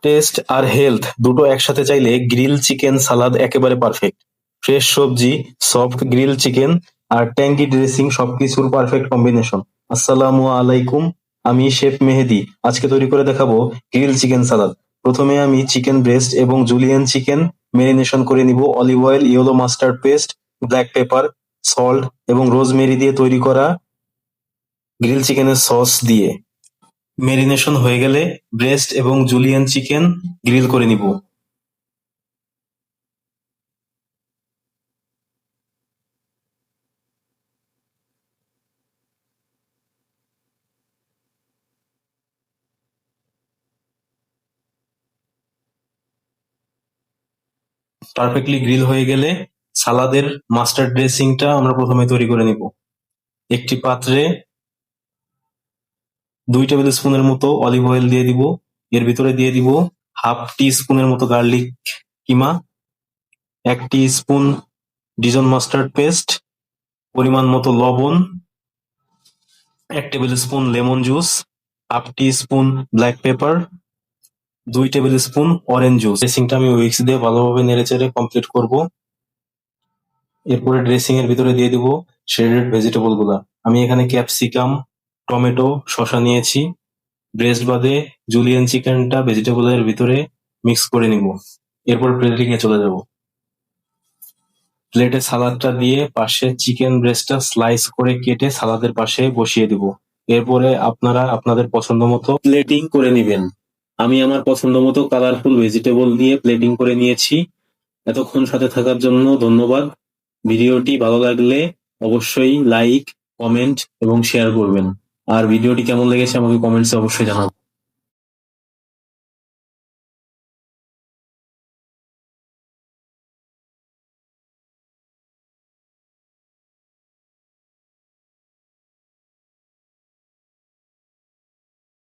Test আর health দুটো একসাথে চাইলে গ্রিল চিকেন সালাদ একেবারে পারফেক্ট। ফ্রেশ সবজি, সফট গ্রিল চিকেন আর ট্যাঙ্গি ড্রেসিং সবকিছুর পারফেক্ট কম্বিনেশন। আসসালামু আলাইকুম, আমি শেফ মেহেদি। আজকে তৈরি করে দেখাবো গ্রিল চিকেন সালাদ। প্রথমে আমি চিকেন ব্রেস্ট এবং জুলিয়ান চিকেন ম্যারিনেশন করে নিব olive oil, yellow mustard paste, black pepper, salt এবং রোজমেরি দিয়ে তৈরি করা গ্রিল চিকেনের সস দিয়ে। ম্যারিনেশন হয়ে গেলে ব্রেস্ট এবং জুলিয়ান চিকেন গ্রিল করে নিব। পারফেক্টলি গ্রিল হয়ে গেলে সালাদের মাস্টার্ড ড্রেসিংটা আমরা প্রথমে তৈরি করে নিব। একটি পাত্রে 2 টেবিল স্পুনের মতো অলিভ অয়েল দিয়ে দিব। এর ভিতরে দিয়ে দিব হাফ টি স্পুনের মতো গার্লিক কিমা, 1 teaspoon Dijon mustard paste, পরিমাণ মতো লবণ, 1 tablespoon lemon juice, half teaspoon black pepper, 2 tablespoon orange juice. ড্রেসিংটা আমি উইক্স দিয়ে ভালোভাবে নেড়েচেড়ে কমপ্লিট করব। এরপরে ড্রেসিং এর ভিতরে দিয়ে দিব শ্রেডেড ভেজিটেবল গুলা। আমি এখানে ক্যাপসিকাম, টমেটো, শসা নিয়েছি। ব্রেস্ট বাদে জুলিয়ান চিকেনটা ভেজিটেবলের ভিতরে মিক্স করে নিব। এরপর প্লেটিং এ চলে যাব। প্লেটে সালাদটা দিয়ে পাশে চিকেন ব্রেস্টটা স্লাইস করে কেটে সালাদের পাশে বসিয়ে দিব। এরপরে আপনারা আপনাদের পছন্দ মতো প্লেটিং করে নিবেন। আমি আমার পছন্দ মতো কালারফুল ভেজিটেবল দিয়ে প্লেটিং করে নিয়েছি। এতক্ষণ সাথে থাকার জন্য ধন্যবাদ। ভিডিওটি ভালো লাগলে অবশ্যই লাইক, কমেন্ট এবং শেয়ার করবেন। আর ভিডিওটি কেমন লেগেছে আমাকে কমেন্টসে অবশ্যই জানাবেন।